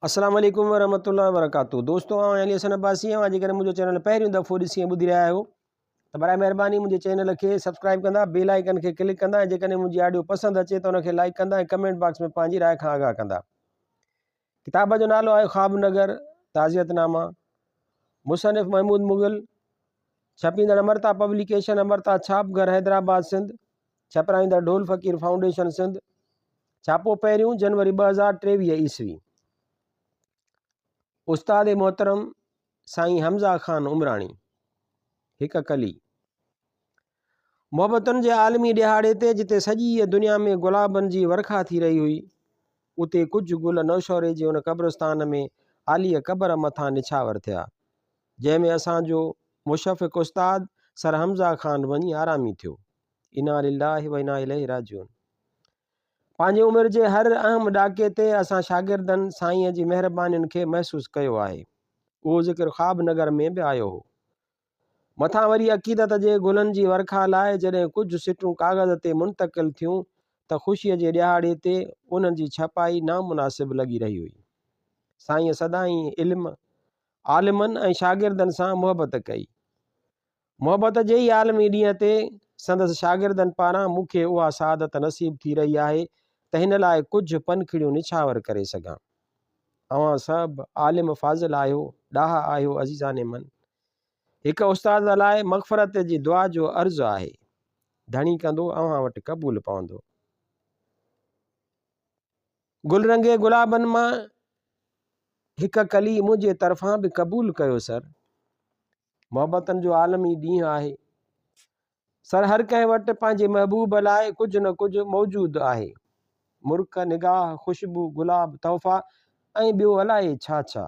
अस्सलाम वालेकुम वरहमतुल्लाहि वबरकातुहू। दोस्तों अली हसन अब्बासी आहियां। जेकॾहिं मुंहिंजो चैनल पहिरियों दफ़ो ॾिसी ऐं ॿुधी रहिया आहियो त बराए महिरबानी मुंहिंजे चैनल खे सब्सक्राइब कंदा, बेल आइकन खे क्लिक कंदा ऐं जेकॾहिं मुंहिंजी ऑडियो पसंदि अचे त उनखे लाइक कंदा ऐं कमेंट बॉक्स में पंहिंजी राय खां आगाह कंदा। किताब जो नालो आहे ख्वाबनगर ताज़ियतनामा, मुसनिफ़ महमूद मुग़ल, छपींदड़ अमरता पब्लिकेशन, अमरता छापघर हैदराबाद सिंध, छपराईंदड़ ढोल फ़कीर फाउंडेशन सिंध, छापो पहिरियों जनवरी 2023 ईस्वी। उस्ताद मोहतरम साईं हमज़ा ख़ान उमराणी। हिक कली। मोहब्बतुनि जे आलमी ॾिहाड़े ते जिते सॼी दुनिया में गुलाबनि जी वर्खा थी रही हुई, उते कुझु गुल नौशौरे जे उन क़ब्रस्तान में आलीअ क़बर मथां निछावर थिया, जंहिंमें असांजो मुशफ़िक़ उस्ताद सर हमज़ा ख़ान वञी आरामी थियो। इना लिल्लाहि व इना इलैहि राजिऊन। पंहिंजी उमिरि जे हर अहम ॾाके ते असां शागिर्दनि साईंअ जी महिरबानियुनि खे महसूसु कयो आहे। उहो ज़िक्र ख्वाबनगर में बि आयो हो। मथां वरी अक़ीदत जे गुलनि जी वर्खा लाइ जॾहिं कुझु सिटूं काग़ज़ ते मुंतक़िल थियूं त ख़ुशीअ जे ॾिहाड़े ते उन्हनि जी छपाई नामुनासिब लॻी रही हुई। साईं सदाईं इल्म, आलिमनि ऐं शागिर्दनि सां मुहबत कई। मुहबत जे ई आलमी ॾींहं ते संदसि शागिर्दनि पारां मूंखे उहा सआदत नसीब थी रही आहे त हिन लाइ कुझु पनखिड़ियूं निछावर करे सघां। अवां सभु आलिम फाज़िल आहियो, ॾाहा आहियो अज़ीज़ाने मन। हिक उस्ताद लाइ मग़फ़रत जी दुआ जो अर्ज़ु आहे, धणी कंदो अवां वटि क़बूल पवंदो। गुलरंगे गुलाबनि मां हिक कली मुंहिंजे तरफ़ां बि क़बूल कयो सर। मोहब्बतनि जो आलमी ॾींहुं आहे। सर हर कंहिं वटि पंहिंजे महबूब लाइ कुझु न कुझु मौजूदु आहे। मुर्क, निगाह, ख़ुशबू, गुलाब, तोहफ़ा ऐं ॿियो अलाए छा छा।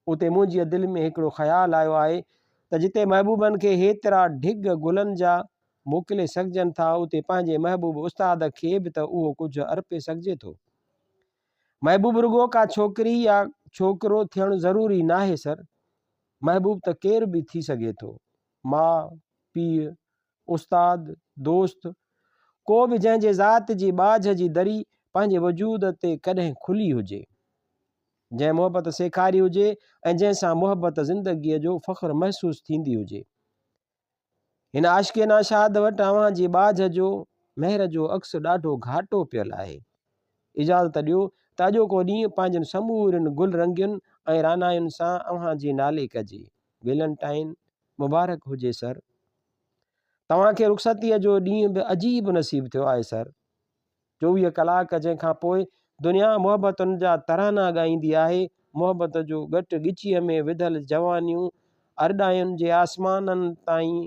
उते मुंहिंजी दिलि में हिकिड़ो ख़्यालु आयो आहे त जिते महबूबनि खे हेतिरा ढिघ गुलनि जा मोकिले सघजनि था, उते पंहिंजे महबूब उस्ताद खे बि त उहो कुझु अर्पे सघिजे थो। महबूब रुगो का छोकिरी या छोकिरो थियणु ज़रूरी नाहे सर। महबूब त केर बि थी सघे थो, माउ, पीउ, उस्ताद, दोस्त, को बि जंहिंजे ज़ात जी बाझ जी दरी पंहिंजे वजूद ते कॾहिं खुली हुजे, जंहिं मुहबत सेखारी हुजे ऐं जंहिंसां मुहबत ज़िंदगीअ जो फ़ख्रु महसूसु थींदी हुजे। हिन आशिक़े नाशाद वटि अव्हां जी बाझ जो महर जो अक्स ॾाढो घाटो पियल आहे। इजाज़त ॾियो त अॼोको ॾींहुं पंहिंजनि समूरनि गुल रंगियुनि ऐं रानायुनि सां अव्हां जे नाले कजे। वेलेंटाइन मुबारक हुजे सर। तव्हांखे रुख़सतीअ जो ॾींहुं बि अजीब नसीब थियो आहे सर। 24 कलाक जंहिंखां पोइ दुनिया मुहबतुनि जा तराना ॻाईंदी आहे। मुहबत जो घटि ॻिचीअ में विधल जवानियूं अरॾायुनि जे आसमाननि ताईं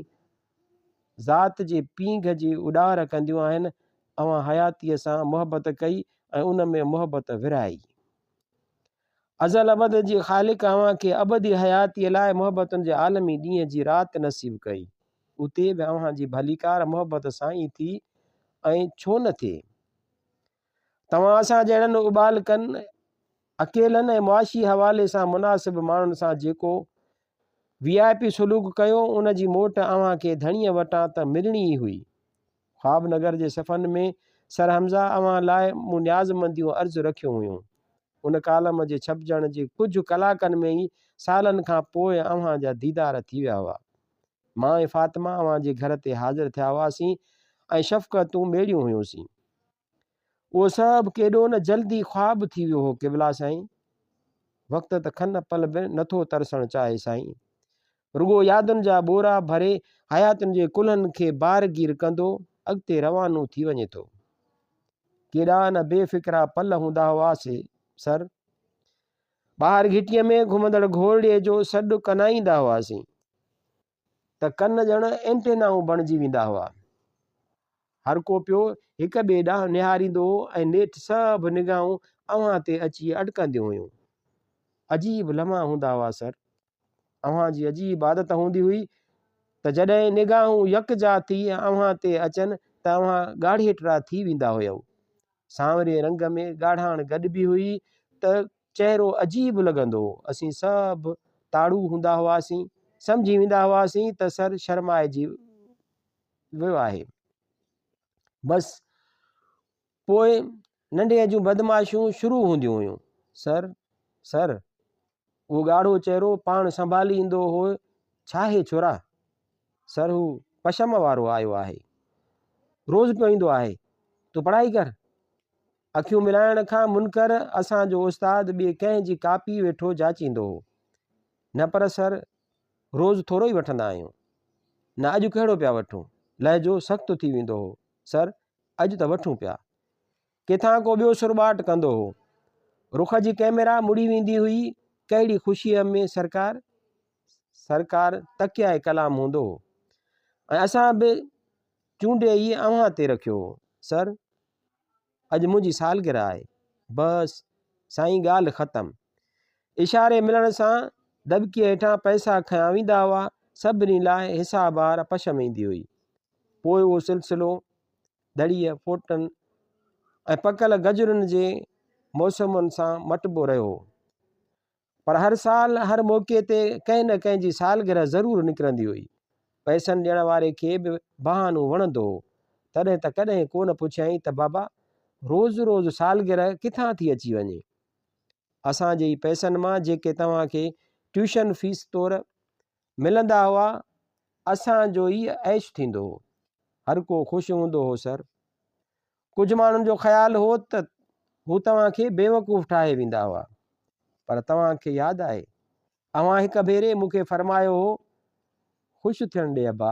ज़ात जे पींघ जी उॾार कंदियूं आहिनि। अवां हयातीअ सां मुहबत कई ऐं उन में मुहबत विराई। अज़ल अबद जी ख़ालिक अव्हां खे अबदी हयातीअ लाइ मुहबतुनि जे आलमी ॾींहं जी राति नसीब कई। उते बि अव्हां जी भलीकार मुहबत सां ई थी, ऐं छो न थिए। तव्हां असां जहिड़नि उबालकनि, अकेलनि ऐं मुआशी हवाले सां मुनासिब माण्हुनि सां जेको VIP सलूक कयो, उन जी मोट अव्हां खे धणीअ वटां त मिलणी ई हुई। ख्वाबनगर जे सफ़नि में सर हमज़ा अव्हां लाइ मूं न्याज़मंदियूं अर्ज़ु रखियूं हुयूं। उन कालम जे छपजण जे कुझु कलाकनि में ई सालनि खां पोइ अव्हां जा दीदार थी विया हुआ। मां ऐं फ़ातिमा अव्हां जे घर ते हाज़िर थिया हुआसीं ऐं शफ़क़तूं मेड़ियूं हुयूंसीं। उहो सभु केॾो न जल्दी ख्वाब थी वियो हो क़िबला साईं। वक़्त त खन पल बि नथो तरसणु चाहे साईं। रुगो यादुनि जा बोरा भरे हयातुनि जे कुल्हनि खे बारगीर कंदो अॻिते रवानो थी वञे थो। केॾा न बेफ़िक्रा पल हूंदा हुआसीं सर। ॿाहिरि घिटीअ में घुमंदड़ घोड़े जो सॾु कनाईंदा हुआसीं त कन ॼण एंटेनाऊं बणिजी वेंदा हुआ। हर को पियो हिक ॿिए ॾांहुं निहारींदो हो ऐं नेठि सभु निगाहूं अव्हां ते अची अटकंदियूं हुयूं। अजीब लम्हा हूंदा हुआ सर। अव्हां जी अजीब आदत हूंदी हुई त जॾहिं निगाहूं यकजा थी अव्हां ते अचनि त अव्हां ॻाढ़ेटरा थी वेंदा हुयव। सांवरे रंग में ॻाढ़ाण गॾिबी हुई त चहिरो अजीब लॻंदो हो। असीं सभु ताड़ू हूंदा हुआसीं, सम्झी वेंदा हुआसीं त सर शर्माइजी वियो आहे। बसि पोइ नंढे जूं बदमाशियूं शुरू हूंदियूं हुयूं सर। सर वो ॻाढ़ो चेहरो पाण संभाली ईंदो हो, छा हे छोरा? सर हू पशम वारो आयो आहे, रोज़ पियो ईंदो आहे, तूं पढ़ाई कर। अखियूं मिलाइण खां मुनकर असांजो उस्ताद ॿिए कंहिं जी कापी वेठो जाचींदो हो। न पर सर रोज़ थोरो ई वठंदा आहियूं, न अॼु कहिड़ो पिया वठूं, लहजो सख़्तु थी वेंदो हो। सर अॼु त वठूं पिया। किथां को ॿियो सुरबाट कंदो हो। रुख जी कैमरा मुड़ी वेंदी हुई, कहिड़ी ख़ुशीअ में सरकार तकिया कलाम हूंदो हो ऐं असां बि चूंडे ई अव्हां ते रखियो हो। सर अॼु मुंहिंजी सालगिरह आहे, बसि साईं ॻाल्हि ख़तमु। इशारे मिलण सां दॿकीअ हेठां पैसा खयां वेंदा हुआ, सभिनी लाइ हिसाबार पशम ईंदी हुई। पोइ उहो सिलसिलो दड़ीअ फोटनि ऐं पकल गजरुनि जे मौसमनि सां मटिबो रहियो। पर हर साल हर मौक़े ते कंहिं न कंहिं जी सालगिरह ज़रूरु निकिरंदी हुई। पैसनि ॾियण वारे खे बि बहानो वणंदो हो। तॾहिं त कॾहिं कोन पुछियईं त बाबा रोज़ रोज़ सालगिरह किथां थी अची वञे? असांजे ई पैसनि मां जेके तव्हांखे ट्यूशन फीस तौरु मिलंदा हुआ, असांजो ई ऐश थींदो हो। हर को ख़ुशि हूंदो हो। सर कुझु माण्हुनि जो ख़्यालु हो त हू तव्हांखे बेवकूफ़ ठाहे वेंदा हुआ, पर तव्हांखे यादि आहे अव्हां हिकु भेरे मूंखे फरमायो हो, ख़ुशि थियणु ॾे अबा,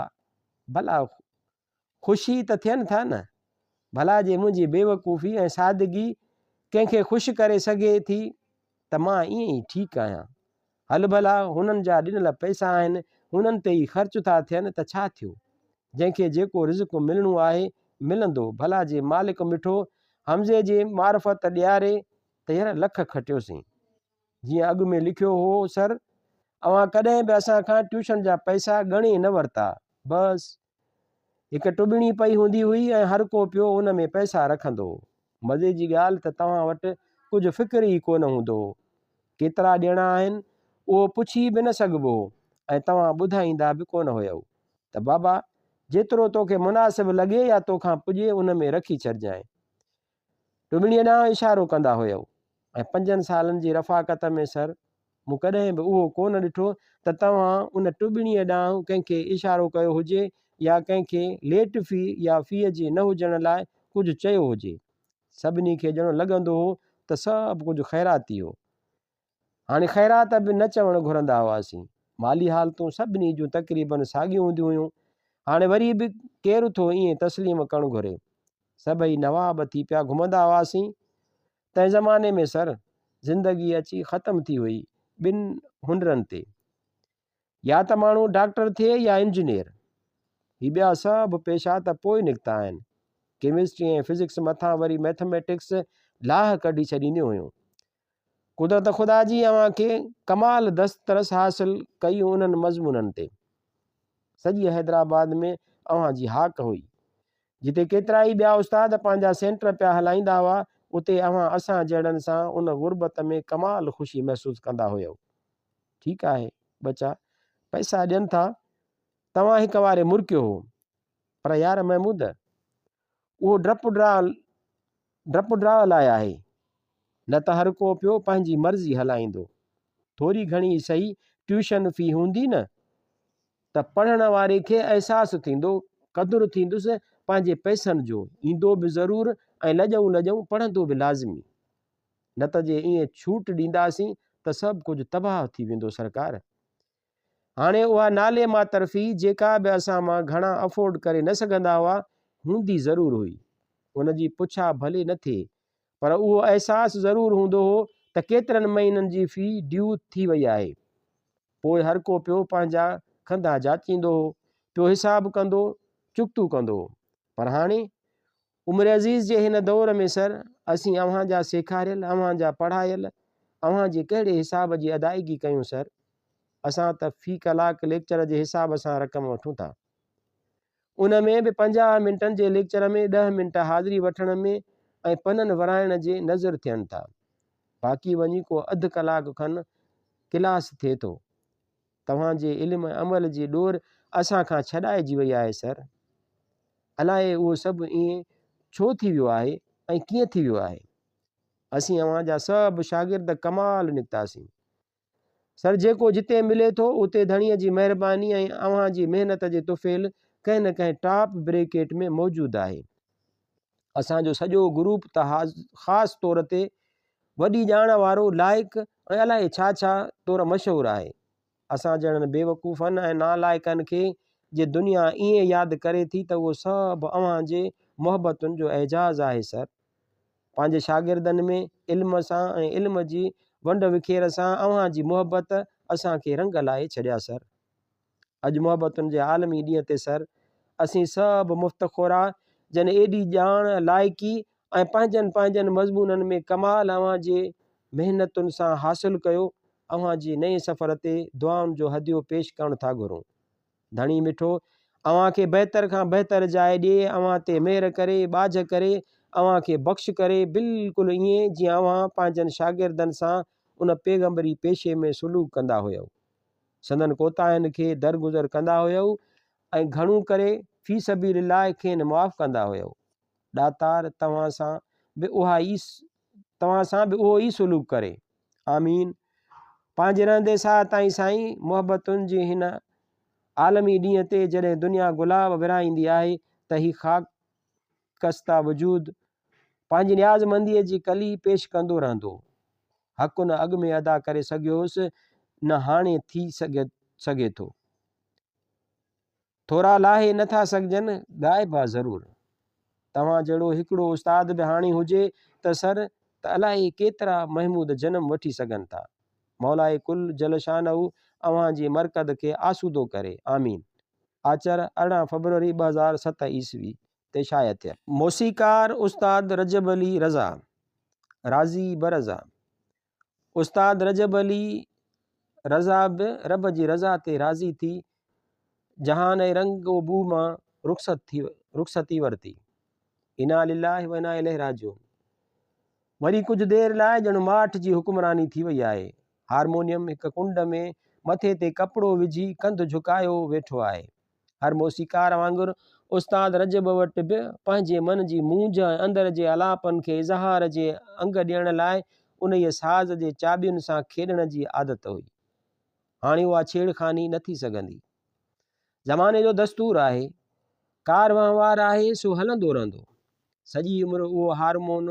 भला ख़ुशी त थियनि था न, भला जे मुंहिंजी बेवकूफ़ी ऐं सादगी कंहिंखे ख़ुशि करे सघे थी त मां ईअं ई ठीकु आहियां। हल भला हुननि जा ॾिनल पैसा आहिनि, हुननि ते ई ख़र्च था थियनि त छा थियो? जंहिंखे जेको रिज़्क़ मिलणो आहे मिलंदो। भला जे मालिक मिठो हमज़े जे मार्फत ॾियारे त यार लख खटियोसीं। जीअं अॻु में लिखियो हो। सर अव्हां कॾहिं बि असां खां ट्यूशन जा पैसा ॻणे न वरिता। बसि हिकु टुॿणी पई हूंदी हुई ऐं हर को पियो उन में पैसा रखंदो हो। मज़े जी ॻाल्हि त तव्हां वटि कुझु फ़िक्र ई कोन हूंदो हो। केतिरा ॾियणा आहिनि उहो पुछी बि न सघिबो ऐं तव्हां ॿुधाईंदा बि कोन हुयव त बाबा जेतिरो तोखे मुनासिबु लॻे या तोखां पुॼे उन में रखी छॾिजांइ। टुॿणीअ ॾांहुं इशारो कंदा हुयव ऐं 5 सालनि जी रफ़ाक़त में सर मूं कॾहिं बि उहो कोन ॾिठो त तव्हां उन टुॿणीअ ॾांहुं कंहिंखे इशारो कयो हुजे या कंहिंखे लेट फ़ी या फ़ीअ जे न हुजण लाइ कुझु चयो हुजे। सभिनी खे ॼणो लॻंदो हो त सभु कुझु ख़ैराती हो। हाणे ख़ैरात बि न चवणु घुरंदा हुआसीं। माली हालतूं सभिनी जूं तक़रीबन साॻियूं हूंदियूं हुयूं। हाणे वरी बि केरु थो ईअं तस्लीम करणु घुरे। सभई नवाब थी पिया घुमंदा हुआसीं। तंहिं ज़माने में सर ज़िंदगी अची ख़तमु थी हुई ॿिनि हुनरनि ते, या त माण्हू डॉक्टर थिए या इंजीनियर। ही ॿिया सभु पेशा त पोइ निकिता आहिनि। केमिस्ट्री ऐं फिज़िक्स मथां वरी मैथमेटिक्स लाह कढी छॾींदियूं हुयूं। कुदरत ख़ुदा जी अव्हां खे कमाल दस्तरस हासिल कई उन्हनि मज़मूननि ते। सॼी हैदराबाद में अव्हां जी हाक हुई। जिते केतिरा ई ॿिया उस्ताद पंहिंजा सेंटर पिया हलाईंदा हुआ, उते अव्हां असां जहिड़नि सां उन गुरबत में कमाल ख़ुशी महसूसु कंदा हुयव। ठीकु आहे बचा, पैसा ॾियनि था, तव्हां हिकु वारे मुर्कियो हो, पर यार महमूद उहो डपु ड्रा लाइ आहे। न त हर को पियो पंहिंजी मर्ज़ी हलाईंदो। थोरी घणी सही ट्यूशन फ़ी हूंदी न त पढ़ण वारे खे अहसासु थींदो, क़दुरु थींदुसि पंहिंजे पैसनि जो, ईंदो बि ज़रूरु ऐं लॼऊं पढ़ंदो बि लाज़मी। न त जे ईअं छूट ॾींदासीं त सभु कुझु तबाह थी वेंदो सरकार। हाणे उहा नाले मातर फ़ी जेका बि असां मां घणा अफोर्ड करे न सघंदा हुआ हूंदी ज़रूरु हुई। उन जी पुछा भले न थिए, पर उहो अहसासु ज़रूरु हूंदो हो त केतिरनि महीननि जी फ़ी ड्यू थी वई आहे। पोइ हर को पियो पंहिंजा खंदा जाचींदो हो, पियो हिसाबु कंदो, चुक्तू कंदो। पर हाणे उमिरि अज़ीज़ जे हिन दौर में सर असीं अव्हां जा सेखारियल, अव्हां जा पढ़ायल, अव्हां जे कहिड़े हिसाब जी अदायगी कयूं सर? असां त फ़ी कलाक लेक्चर जे हिसाब सां रक़म वठूं था। उन में बि 50 मिंटनि जे लेक्चर में 10 मिंट हाज़िरी वठण में ऐं पननि वराइण जे नज़र थियनि था। बाक़ी वञी को अधु कलाक खनि क्लास थिए थो। तव्हांजे इल्म अमल जी ॾोर असां खां छॾाइजी वई आहे सर। अलाए उहो सभु ईअं छो थी वियो आहे ऐं कीअं थी वियो आहे? असीं अवां जा सभु शागिर्द कमाल निकितासीं। सर जेको जिते मिले थो उते धणीअ जी महिरबानी ऐं अवां जी महिनत जे तुफ़ेल कंहिं न कंहिं टॉप ब्रेकेट में मौजूदु आहे। असांजो सॼो ग्रुप त ख़ासि तौर ते वॾी ॼाण वारो लाइक़ु ऐं अलाए छा छा तौरु मशहूरु आहे। असां जहिड़नि बेवकूफ़नि ऐं नालाइकनि खे जे दुनिया ईअं यादि करे थी त उहो सभु अवां जे मोहबतुनि जो एजाज़ आहे। सर पंहिंजे शागिर्दनि में इल्म सां ऐं इल्म जी वंड विखेर सां अवां जी मोहबत असांखे रंग लाए छॾिया। सर अॼु मोहबतुनि जे आलमी ॾींहं ते सर असीं सभु मुफ़्तख़ोरा जन एॾी ॼाण लाइक़ी ऐं पंहिंजनि मज़मूननि में कमाल अवां जे महिनतुनि सां हासिलु कयो। अवां जी नए सफ़र ते दुआउनि जो हदियो पेश करणु था घुरूं। धणी मिठो अवां खे बहितर खां बहितर जाइ ॾिए, अवां ते महिर करे, बाझ करे, अवां खे बख़्श करे, बिल्कुलु ईअं जीअं अवां पंहिंजनि शागिर्दनि सां उन पैगंबरी पेशे में सुलूक कंदा हुयव, संदन कोताहियुनि खे दरगुज़र कंदा हुयव ऐं घणो करे फी सबीलिल्लाह खेनि मुआफ़ कंदा हुयव। दातार तव्हां सां बि उहो ई सुलूक करे। आमीन। पंहिंजे रहंदे साह ताईं साईं मोहबतुनि जी हिन आलमी ॾींहं ते जॾहिं दुनिया गुलाब विरहाईंदी आहे त ही ख़ाकस्ता वजूद पंहिंजी न्याज़मंदीअ जी कली पेश कंदो रहंदो। हक़ न अॻ में अदा करे सघियोसि न हाणे थी सघे थो। थोरा लाहे नथा सघजनि ग़ाइबा ज़रूरु। तव्हां जहिड़ो हिकिड़ो उस्ताद बि हाणे हुजे त सर त अलाए केतिरा महमूद जनम वठी सघनि था। मौलाए कुल जलशानहू अवां जी मरकद खे आसूदो करे। आमीन। आचर 18 फरवरी 2007 ईस्वी ते शाया थिया। मौसीकार उस्ताद रजब अली रज़ा राज़ी बरज़ा। उस्ताद रजब अली रज़ा बि रब जी रज़ा ते राज़ी थी जहान ऐं रंग बू मां रुख़सती वरिती। इना लिल्लाहि व इना इलैहि राजिऊन। वरी कुझु देरि लाइ ॼण माठ जी हुक्मरानी थी वई आहे। हारमोनियम हिकु कुंड में मथे ते कपिड़ो विझी कंधु झुकायो वेठो आहे। हर मौसीकार वांगुरु उस्ताद रजब वटि बि पंहिंजे मन जी मूंझ ऐं अंदर जे अलापनि खे इज़हार जे अंग ॾियण लाइ उन साज़ जे चाॿियुनि सां खेॾण जी आदत हुई। हाणे उहा छेड़खानी न थी सघंदी। ज़माने जो दस्तूर आहे, कार वहिंवार आहे सो हलंदो रहंदो। सॼी उमिरि उहो हारमोन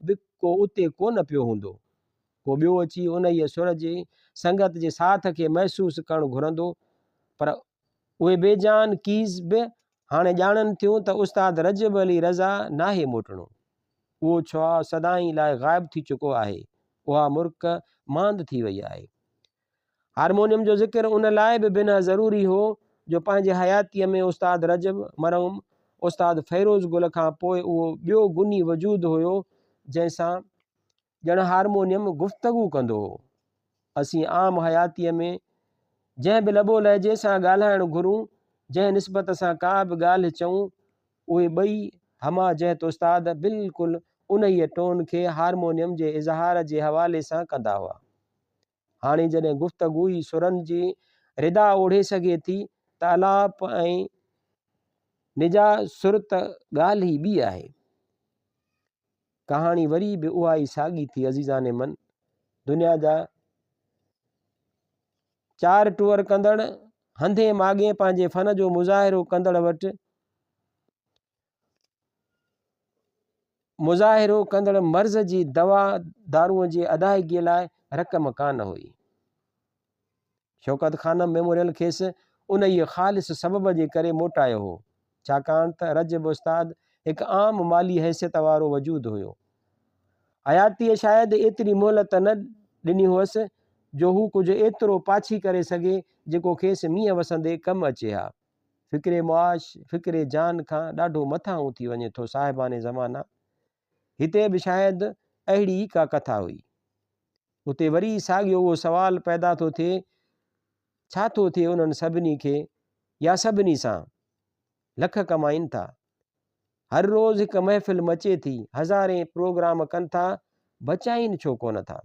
बि को उते कोन पियो हूंदो। को ॿियो अची उन ई सुर जे संगत जे साथ खे महसूसु करणु घुरंदो। पर उहे बेजान कीज़ बि हाणे ॼाणनि थियूं त उस्ताद रजब अली रज़ा नाहे मोटणो। उहो छा सदाईं लाइ ग़ाइब थी चुको आहे। उहा मुर्क मांद थी वई आहे। हारमोनियम जो ज़िक्र उन लाइ बि बिना ज़रूरी हो जो पंहिंजे हयातीअ में उस्ताद रजब मरहूम उस्ताद फ़ैरोज़ गुल खां पोइ उहो ॿियो गुनी वजूद हुयो जंहिंसां ॼण हारमोनियम गुफ़्तगू कंदो हो। असीं आम हयातीअ में जंहिं बि लॿो लहजे सां ॻाल्हाइणु घुरूं, जंहिं निस्बत सां का बि ॻाल्हि चऊं, उहे ॿई हमा जहत उस्ताद बिल्कुलु उन ई टोन खे हारमोनियम जे इज़हार जे हवाले सां कंदा हुआ। हाणे जॾहिं गुफ़्तगू ई सुरनि जी रिदा ओढ़े सघे थी त अलाप ऐं निजा सुरत ॻाल्हि ई ॿी आहे। कहाणी वरी बि उहा ई साॻी थी। अज़ीज़ाने मन, दुनिया जा चार टूअर कंदड़ हंधे माॻे पंहिंजे फ़न जो मुज़ाहिरो कंदड़ वटि मुज़ाहिरो कंदड़ मर्ज़ जी दवा दारूअ जी अदायगीअ लाइ रक़म कान हुई। शौकत खानम मेमोरियल खेसि उन ई ख़ालिस सबब जे करे मोटायो हो, छाकाणि त रजब उस्ताद हिकु आम माली हैसियत वारो वजूद हुयो। हयातीअ शायदि एतिरी मोहलत न ॾिनी हुअसि जो हू कुझु एतिरो पाछी करे सघे जेको खेसि मींहं वसंदे कमु अचे हा। फ़िक्रे मुआश फ़िक्रे जान खां ॾाढो मथां थी वञे थो साहिबाने ज़माना। हिते बि शायदि अहिड़ी ई का कथा हुई। उते वरी साॻियो उहो सुवाल पैदा थो थिए, छा थो थिए उन्हनि सभिनी खे या सभिनी सां? लख कमाइनि था, हर रोज़ हिकु महफ़िल मचे थी, हज़ारे प्रोग्राम कनि था, बचाइनि छो कोन था?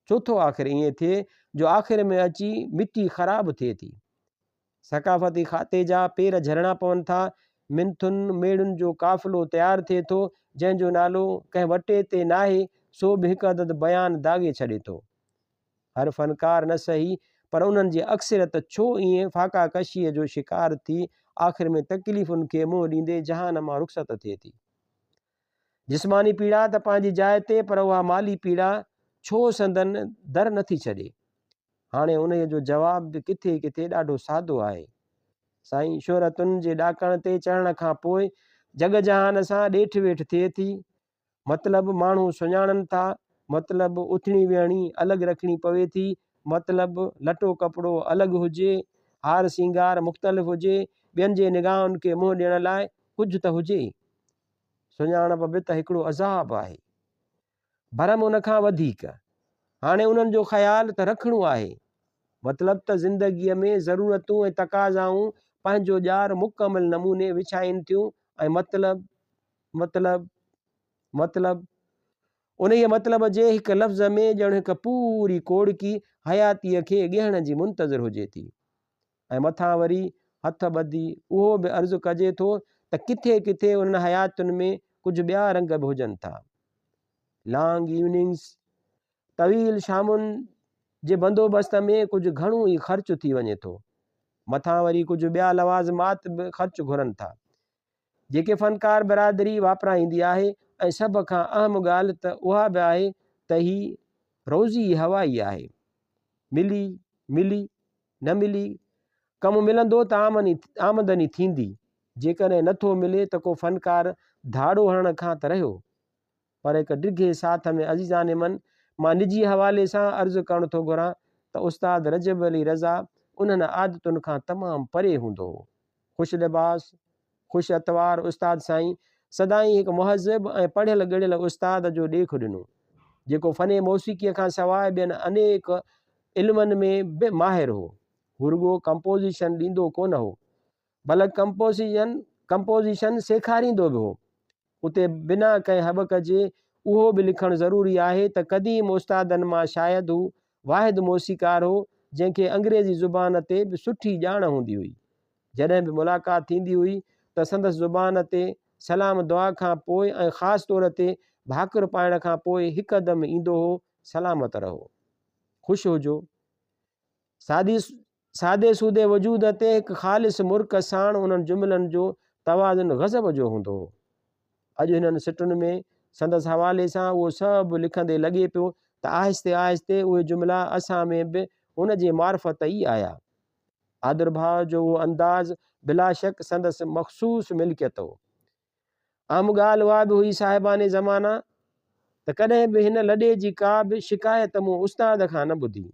छो थो आख़िर ईअं थिए जो आख़िर में अची मिटी ख़राब थिए थी? सकाफ़ती खाते जा पेर झरणा पवनि था मिंथुनि मेड़ुनि जो काफ़िलो तयारु थिए थो, जंहिंजो नालो कंहिं वटे ते नाहे, सो बि हिकु अदद बयानु दाॻे छॾे थो। हर फ़नकार न सही, पर उन्हनि जी अक्सरियत छो ईअं फाका कशीअ जो शिकार थी आख़िर में तकलीफ़ुनि खे मुंहुं ॾींदे जहान मां रुख़सत थिए थी। जिस्मानी पीड़ा त पंहिंजी जाइ ते, पर उहा माली पीड़ा छो संदन दर नथी छॾे। हाणे उन जो जवाब बि किथे किथे ॾाढो सादो आहे। साईं, शोहरतुनि जे ॾाकण ते चढ़ण खां पोइ जग जहान सां ॾेठ वेठ थिए थी। मतिलबु माण्हू सुञाणनि था, मतिलबु उथणी वेहणी अलॻि रखणी पवे थी, मतिलबु लटो कपिड़ो अलॻि हुजे, हार सिंगार मुख़्तलिफ़ हुजे, ॿियनि जे निगाहुनि खे मुंहुं ॾियण लाइ कुझु त हुजे। सुञाणप बि त हिकिड़ो अज़ाब आहे, भरम उन खां वधीक। हाणे उन्हनि जो ख़्यालु त रखिणो आहे, मतिलबु त ज़िंदगीअ में ज़रूरतूं ऐं तक़ाज़ाऊं पंहिंजो ॼार मुकमल नमूने विछाइनि थियूं, ऐं मतिलबु उन मतिलब जे हिकु लफ़्ज़ में ॼण हिकु पूरी कोड़की हयातीअ खे ॻेहण जी मुंतज़र हुजे थी। ऐं मथां वरी हथ ॿधी उहो बि अर्ज़ु कजे थो त किथे किथे उन्हनि हयातुनि में कुझु ॿिया रंग बि हुजनि था। लॉन्ग इवनिंग्स, तवील शामुनि जे बंदोबस्त में कुझु घणो ई ख़र्च थी वञे थो। मथां वरी कुझु ॿिया लवाज़मात बि ख़र्च घुरनि था, जेके फ़नकार बिरादरी वापराईंदी आहे। ऐं सभ खां अहम ॻाल्हि त उहा बि आहे त ही रोज़ी हवाई आहे। मिली मिली न मिली, कमु मिलंदो त आमदनी थींदी, जेकॾहिं नथो मिले त को फ़नकार धाड़ो हणण खां त रहियो। पर हिकु डिघे साथ में अज़ीज़ान मन, मां निजी हवाले सां अर्ज़ु करणु थो घुरां त उस्ताद रजब अली रज़ा उन्हनि आदतुनि खां तमामु परे हूंदो हो। ख़ुशि लिबास, ख़ुशि अतवार उस्ताद साईं सदाईं हिकु मुहज़िब ऐं पढ़ियल ॻढ़ियल उस्ताद जो ॾेखु ॾिनो, जेको फ़ने मौसीक़ीअ खां सवाइ ॿियनि अनेक इल्मनि में बि माहिर हो। रुॻो कंपोज़िशन ॾींदो कोन हो, बल्कि कंपोज़िशन सेखारींदो बि हो। उते बिना कंहिं हॿक जे उहो बि लिखणु ज़रूरी आहे त क़दीम उस्तादनि मां शायदि हू वाहिद मौसीक़ार हो जंहिंखे अंग्रेज़ी ज़ुबान ते बि सुठी ॼाण हूंदी हुई। जॾहिं बि मुलाक़ात थींदी हुई त संदसि ज़ुबान ते सलाम दुआ खां पोइ ऐं ख़ासि तौर ते भाकुर पाइण खां पोइ हिकदमि ईंदो हो, सलामत रहो, ख़ुशि हुजो। सादे सूदे वजूद ते हिकु ख़ालिस मुर्क साण उन्हनि जुमिलनि जो तवाज़ुन गज़ब जो हूंदो हो। अॼु हिननि सिटुनि में संदसि हवाले सां उहो सभु लिखंदे लॻे पियो त आहिस्ते आहिस्ते उहे जुमिला असां में बि उन जे मार्फत ई आया। आदुरभाव जो उहो अंदाज़ बिला शक संदसि मख़सूस मिल्कियत हो। आम ॻाल्हि उहा बि हुई साहिबाने ज़माना त कॾहिं बि हिन लॾे जी का बि शिकायत मूं उस्ताद खां न ॿुधी।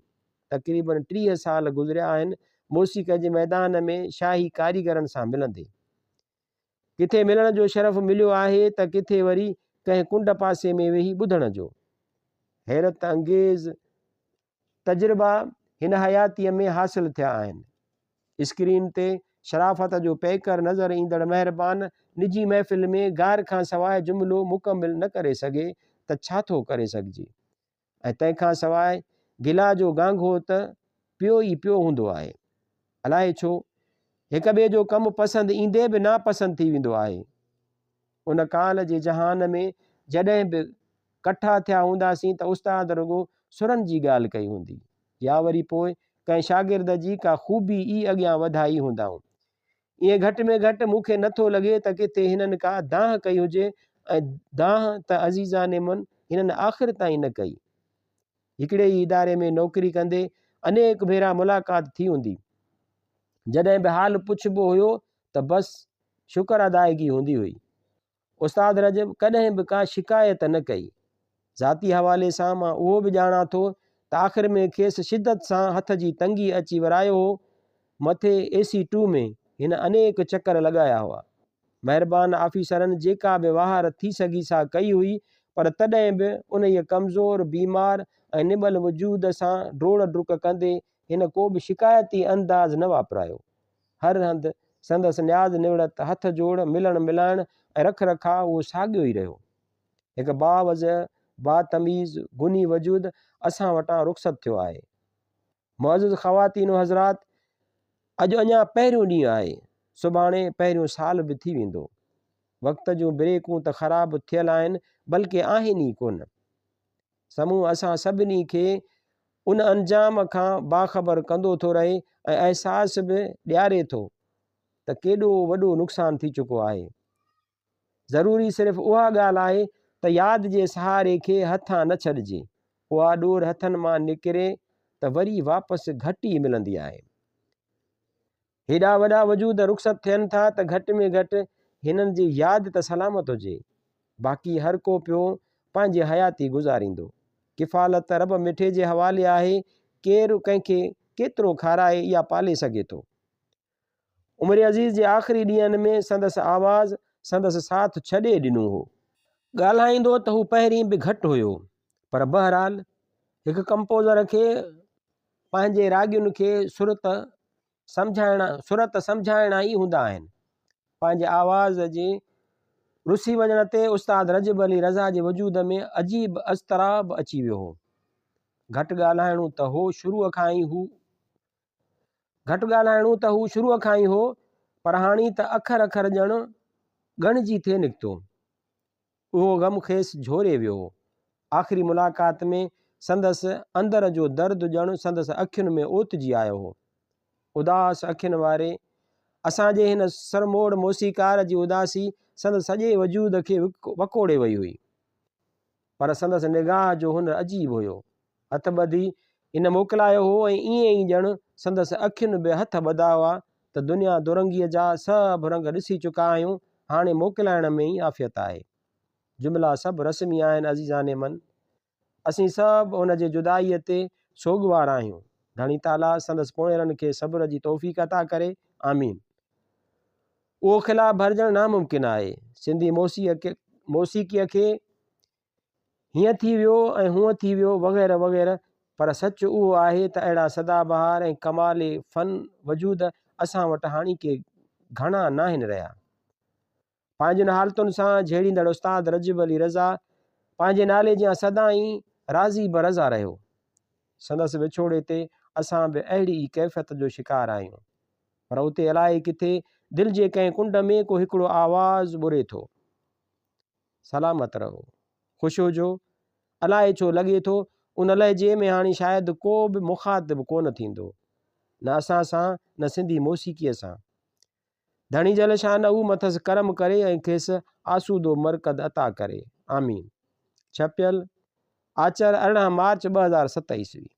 तक़रीबन 30 साल गुज़रिया आहिनि मौसीक़े जे मैदान में शाही कारीगरनि सां मिलंदे। किथे मिलण जो शरफ़ मिलियो आहे त किथे वरी कंहिं कुंड पासे में वेही ॿुधण जो। हैरत अंगेज़ तजुर्बा हिन हयातीअ में हासिल थिया आहिनि। स्क्रीन ते शराफ़त जो पैकर नज़र ईंदड़ महिरबान निजी महफ़िल में गार खां सवाइ जुमिलो मुकमिल न करे सघे त छा थो करे सघिजे। ऐं तंहिंखां सवाइ गिला जो गांघो त पियो ई पियो हूंदो आहे। अलाए छो हिक ॿिए जो कमु पसंदि ईंदे बि नापसंदि थी वेंदो आहे। उन काल जे जहान में जॾहिं बि कठा थिया हूंदासीं त उस्ताद रुॻो सुरनि जी ॻाल्हि कई हूंदी, या वरी पोइ कंहिं शागिर्द जी का ख़ूबी ई अॻियां वधाई हूंदाऊं। ईअं घटि में घटि मूंखे नथो लॻे त किथे हिननि का दांह कई हुजे, ऐं दांह त अज़ीज़ाने मन हिननि आख़िर ताईं न कई। हिकिड़े ई इदारे में नौकरी कंदे अनेक भेरा मुलाक़ात थी हूंदी। जॾहिं बि हाल पुछबो हुयो त बसि शुक्र अदायगी हूंदी हुई। उस्ताद रजब कॾहिं बि का शिकायत न कई। ज़ाती हवाले सां मां उहो बि ॼाणा थो त आख़िर में खेसि शिदत सां हथ जी तंगी अची वरायो हो। मथे AC2 में हिन अनेक चकर लॻाया हुआ। महिरबान ऑफिसरनि जेका बि वहार थी सघी सा कई हुई, पर तॾहिं बि उन कमज़ोर बीमार ऐं निबल वजूद सां ड्रोड़ डुक कंदे हिन को बि शिकायती अंदाज़ न वापरायो। हर हंधि संदसि न्याज़ निवड़त, हथ जोड़, मिलण मिलाइण ऐं रख रखाव उहो साॻियो ई रहियो। हिकु बावज़ह बातमीज़ गुनी वजूद असां वटां रुख़सत थियो आहे। मुअज़्ज़िज़ ख़वातीन हज़रात, अॼु अञा पहिरियों ॾींहुं आहे सुभाणे पहिरियों साल बि थी वेंदो। वक़्त जूं ब्रेकूं त ख़राब थियल आहिनि, बल्कि आहिनि ई कोन। समूह असां सभिनी खे उन अंजाम खां बाख़बर कंदो थो रहे ऐं अहसास बि ॾियारे थो त केॾो वॾो नुक़सानु थी चुको आहे। ज़रूरी सिर्फ़ु उहा ॻाल्हि आहे त यादि जे सहारे खे हथां न छॾिजे। उहा ॾोर हथनि मां निकिरे त वरी वापसि घटि ई मिलंदी आहे। हेॾा वॾा वजूद रुख़सत थियनि था त घटि में घटि हिननि जी यादि त सलामत हुजे। बाक़ी हर को पियो पंहिंजी हयाती गुज़ारींदो। किफ़ालत रब मिठे जे हवाले आहे। केरु कंहिंखे केतिरो खाराए या पाले सघे थो। उमिरि अज़ीज़ जे आख़िरी ॾींहंनि में संदसि आवाज़ संदसि साथ छॾे ॾिनो हो। ॻाल्हाईंदो त हू पहिरीं बि घटि हुयो, पर बहरहाल हिकु कंपोज़र खे पंहिंजे राॻियुनि खे सुरत सम्झाइणा ई हूंदा आहिनि। पंहिंजे आवाज़ जे रुसी वञण ते उस्ताद रजब अली रज़ा जे वजूद में अजीब अज़तराब अची वियो हो। घटि ॻाल्हाइणो त हू शुरूअ खां ई हो, पर हाणे त अखर अखर ॼण ॻणिजी थिए निकितो। उहो ग़मख़ेस झोरे वियो हो। आख़िरी मुलाक़ात में संदसि अंदर जो दर्द ॼण संदसि अखियुनि में ओतिजी आयो हो। उदास अखियुनि वारे असांजे हिन सरमोड़ मौसीकार जी उदासी संदसि सॼे वजूद खे वकोड़े वई हुई। पर संदसि निगाह जो हुनर अजीब हुयो। हथ ॿधी इन मोकिलायो हो ऐं ईअं ई ॼण संदसि अखियुनि बि हथ ॿधा हुआ त दुनिया दुरंगीअ जा सभु रंग ॾिसी चुका आहियूं, हाणे मोकिलाइण में ई आफ़ियत आहे। जुमिला सभु रस्मी आहिनि अज़ीज़ाने मन। असीं सभु उन जे जुदाईअ ते सोगवार आहियूं। धणी ताला संदसि पोइरनि खे सब्र जी तौफ़ीक़ अता करे। आमीन। उहो ख़िलाफ़ भरजणु नामुमकिन आहे। सिंधी मौसीक़ीअ खे हीअं थी वियो ऐं हूअं थी वियो वग़ैरह वग़ैरह, पर सच उहो आहे त अहिड़ा सदाबहार ऐं कमाले फ़न वजूद असां वटि हाणे के घणा न आहिनि रहिया। पंहिंजनि हालतुनि सां झेड़ींदड़ उस्ताद रजब अली रज़ा पंहिंजे नाले जा सदाईं राज़ी बरज़ा रहियो। संदसि विछोड़े ते असां बि अहिड़ी ई कैफ़ियत जो शिकार आहियूं। पर उते अलाए किथे दिलि जे कंहिं कुंड में को हिकिड़ो आवाज़ ॿुरे थो। सलामत रहो, ख़ुशि हुजो। अलाए छो लॻे थो उन लहजे में हाणे शायदि को बि मुख़ातिब कोन थींदो, न असां सां न सिंधी मौसीक़ीअ सां। धणी जल शान हू मथसि करम करे ऐं खेसि आसूदो मरकद अता करे। आमीन। छपियल आचर 18 मार्च 2027।